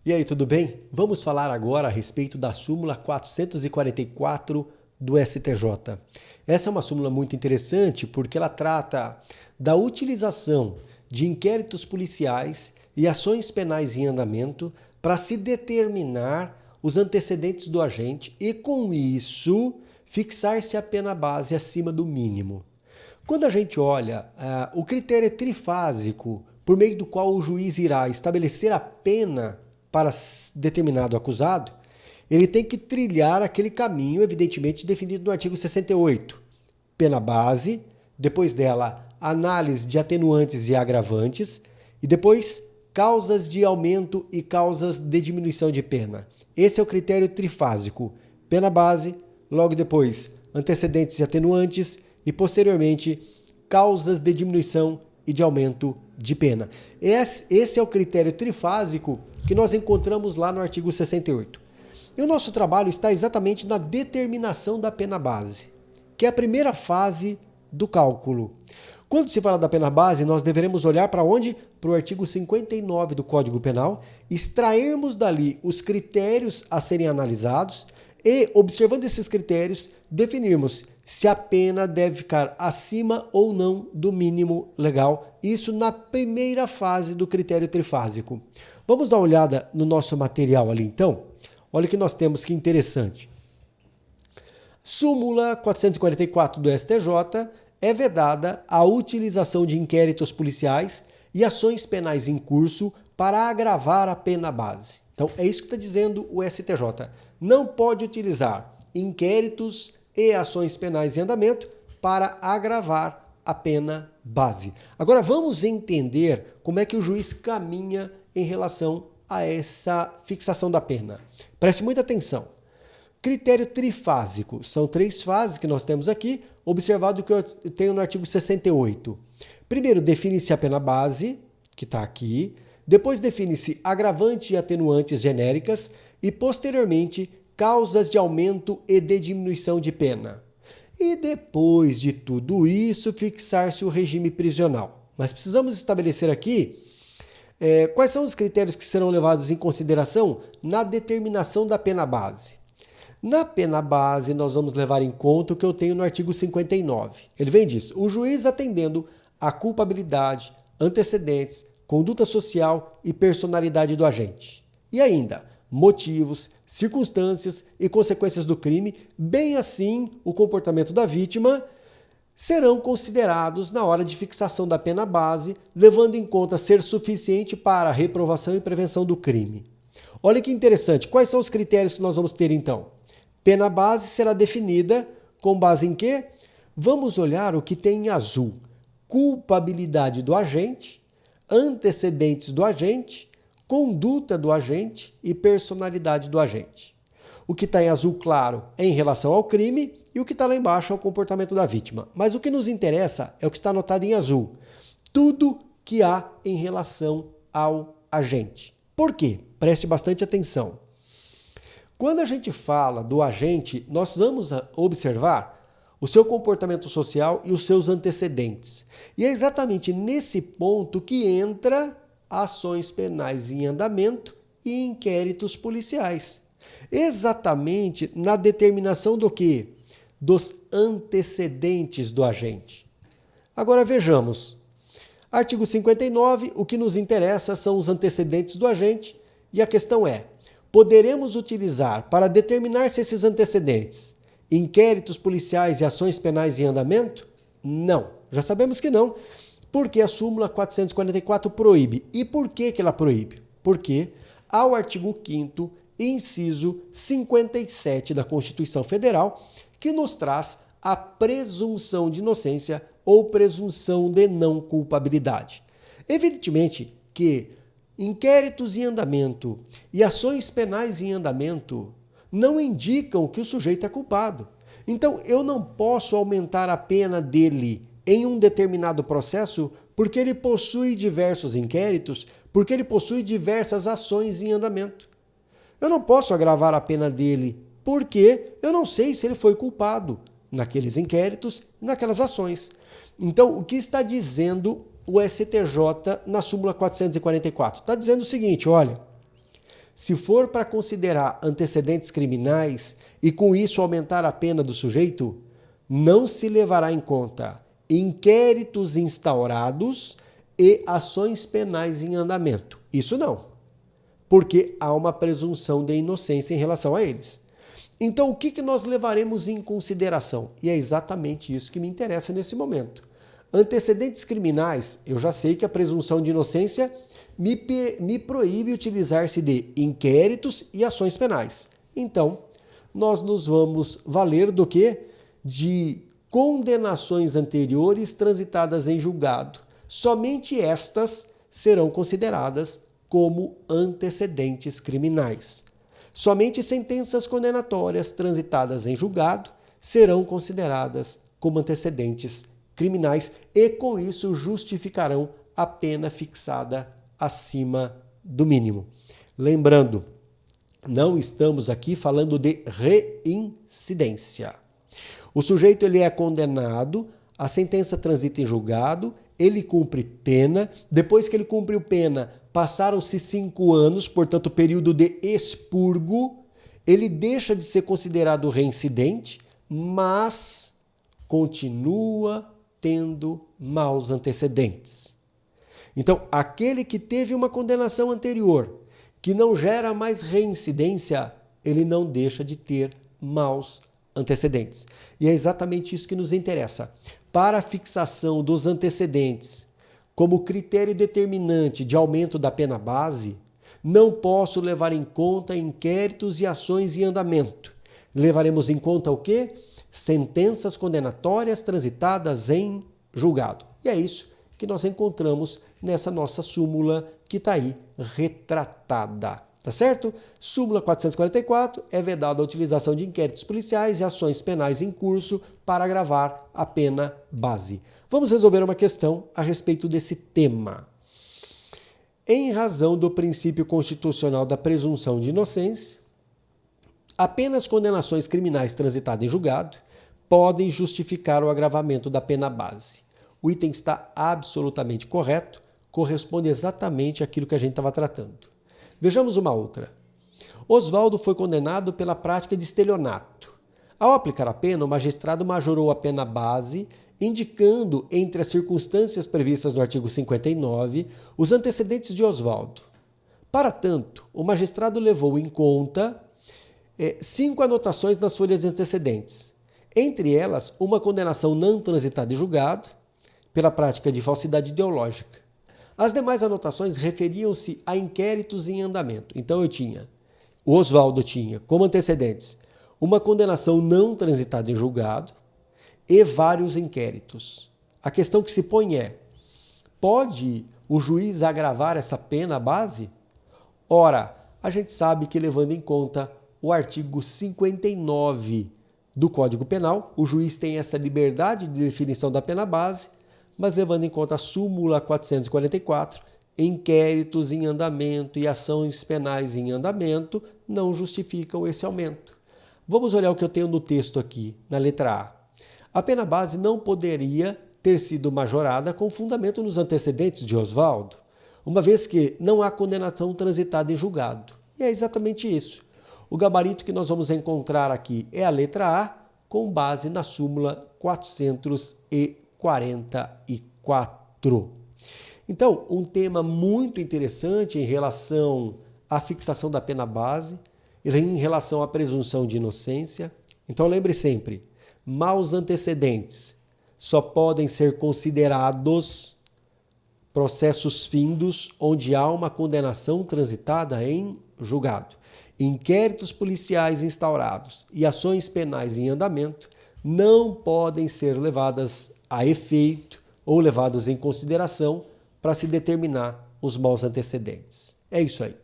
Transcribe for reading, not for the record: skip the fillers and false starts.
E aí, tudo bem? Vamos falar agora a respeito da súmula 444 do STJ. Essa é uma súmula muito interessante porque ela trata da utilização de inquéritos policiais e ações penais em andamento para se determinar os antecedentes do agente e, com isso, fixar-se a pena base acima do mínimo. Quando a gente olha o critério trifásico por meio do qual o juiz irá estabelecer a pena para determinado acusado, ele tem que trilhar aquele caminho, evidentemente, definido no artigo 68. Pena base, depois dela, análise de atenuantes e agravantes, e depois, causas de aumento e causas de diminuição de pena. Esse é o critério trifásico. Pena base, logo depois, antecedentes e atenuantes, e posteriormente, causas de diminuição e de aumento de pena. Esse é o critério trifásico que nós encontramos lá no artigo 68. E o nosso trabalho está exatamente na determinação da pena base, que é a primeira fase do cálculo. Quando se fala da pena base, nós deveremos olhar para onde? Para o artigo 59 do Código Penal, extrairmos dali os critérios a serem analisados e, observando esses critérios, definirmos se a pena deve ficar acima ou não do mínimo legal. Isso na primeira fase do critério trifásico. Vamos dar uma olhada no nosso material ali, então? Olha o que nós temos, que interessante. Súmula 444 do STJ é vedada a utilização de inquéritos policiais e ações penais em curso para agravar a pena base. Então, é isso que está dizendo o STJ. Não pode utilizar inquéritos e ações penais em andamento para agravar a pena base. Agora, vamos entender como é que o juiz caminha em relação a essa fixação da pena. Preste muita atenção. Critério trifásico. São 3 fases que nós temos aqui, observado que eu tenho no artigo 68. Primeiro, define-se a pena base, que está aqui. Depois, define-se agravante e atenuantes genéricas. E, posteriormente, causas de aumento e de diminuição de pena. E depois de tudo isso, fixar-se o regime prisional. Mas precisamos estabelecer aqui quais são os critérios que serão levados em consideração na determinação da pena base. Na pena base, nós vamos levar em conta o que eu tenho no artigo 59. Ele vem disso: o juiz atendendo à culpabilidade, antecedentes, conduta social e personalidade do agente. E ainda, motivos, circunstâncias e consequências do crime, bem assim o comportamento da vítima, serão considerados na hora de fixação da pena base, levando em conta ser suficiente para a reprovação e prevenção do crime. Olha que interessante, quais são os critérios que nós vamos ter então? Pena base será definida com base em quê? Vamos olhar o que tem em azul: culpabilidade do agente, antecedentes do agente, conduta do agente e personalidade do agente. O que está em azul claro é em relação ao crime e o que está lá embaixo é o comportamento da vítima. Mas o que nos interessa é o que está anotado em azul: tudo que há em relação ao agente. Por quê? Preste bastante atenção. Quando a gente fala do agente, nós vamos observar o seu comportamento social e os seus antecedentes. E é exatamente nesse ponto que entra ações penais em andamento e inquéritos policiais. Exatamente na determinação do quê? Dos antecedentes do agente. Agora vejamos. Artigo 59, o que nos interessa são os antecedentes do agente e a questão é: poderemos utilizar para determinar se esses antecedentes inquéritos policiais e ações penais em andamento? Não. Já sabemos que não, porque a súmula 444 proíbe. E por que ela proíbe? Porque ao artigo 5º, inciso 57 da Constituição Federal, que nos traz a presunção de inocência ou presunção de não culpabilidade. Evidentemente que inquéritos em andamento e ações penais em andamento não indicam que o sujeito é culpado. Então, eu não posso aumentar a pena dele em um determinado processo porque ele possui diversos inquéritos, porque ele possui diversas ações em andamento. Eu não posso agravar a pena dele porque eu não sei se ele foi culpado naqueles inquéritos, naquelas ações. Então, o que está dizendo o STJ na súmula 444? Está dizendo o seguinte: olha, se for para considerar antecedentes criminais e com isso aumentar a pena do sujeito, não se levará em conta inquéritos instaurados e ações penais em andamento. Isso não, porque há uma presunção de inocência em relação a eles. Então, o que nós levaremos em consideração? E é exatamente isso que me interessa nesse momento. Antecedentes criminais, eu já sei que a presunção de inocência me proíbe utilizar-se de inquéritos e ações penais. Então, nós nos vamos valer do quê? De condenações anteriores transitadas em julgado. Somente estas serão consideradas como antecedentes criminais. Somente sentenças condenatórias transitadas em julgado serão consideradas como antecedentes criminais e, com isso, justificarão a pena fixada acima do mínimo. Lembrando, não estamos aqui falando de reincidência. O sujeito ele é condenado, a sentença transita em julgado, ele cumpre pena, depois que ele cumpriu pena, passaram-se 5 anos, portanto, período de expurgo, ele deixa de ser considerado reincidente, mas continua tendo maus antecedentes. Então, aquele que teve uma condenação anterior, que não gera mais reincidência, ele não deixa de ter maus antecedentes. E é exatamente isso que nos interessa. Para a fixação dos antecedentes como critério determinante de aumento da pena base, não posso levar em conta inquéritos e ações em andamento. Levaremos em conta o quê? Sentenças condenatórias transitadas em julgado. E é isso que nós encontramos nessa nossa súmula que está aí retratada. Tá certo? Súmula 444 é vedada a utilização de inquéritos policiais e ações penais em curso para agravar a pena base. Vamos resolver uma questão a respeito desse tema. Em razão do princípio constitucional da presunção de inocência, apenas condenações criminais transitadas em julgado podem justificar o agravamento da pena base. O item está absolutamente correto, corresponde exatamente àquilo que a gente estava tratando. Vejamos uma outra. Oswaldo foi condenado pela prática de estelionato. Ao aplicar a pena, o magistrado majorou a pena base, indicando, entre as circunstâncias previstas no artigo 59, os antecedentes de Oswaldo. Para tanto, o magistrado levou em conta 5 anotações nas folhas de antecedentes. Entre elas, uma condenação não transitada em julgado pela prática de falsidade ideológica. As demais anotações referiam-se a inquéritos em andamento. Então o Oswaldo tinha como antecedentes uma condenação não transitada em julgado e vários inquéritos. A questão que se põe é: pode o juiz agravar essa pena base? Ora, a gente sabe que, levando em conta o artigo 59 do Código Penal, o juiz tem essa liberdade de definição da pena base, mas levando em conta a súmula 444, inquéritos em andamento e ações penais em andamento não justificam esse aumento. Vamos olhar o que eu tenho no texto aqui, na letra A. A pena base não poderia ter sido majorada com fundamento nos antecedentes de Oswaldo, uma vez que não há condenação transitada em julgado. E é exatamente isso. O gabarito que nós vamos encontrar aqui é a letra A, com base na súmula 444. Então, um tema muito interessante em relação à fixação da pena base, em relação à presunção de inocência. Então, lembre sempre, maus antecedentes só podem ser considerados processos findos onde há uma condenação transitada em julgado. Inquéritos policiais instaurados e ações penais em andamento não podem ser levadas a efeito ou levados em consideração para se determinar os maus antecedentes. É isso aí.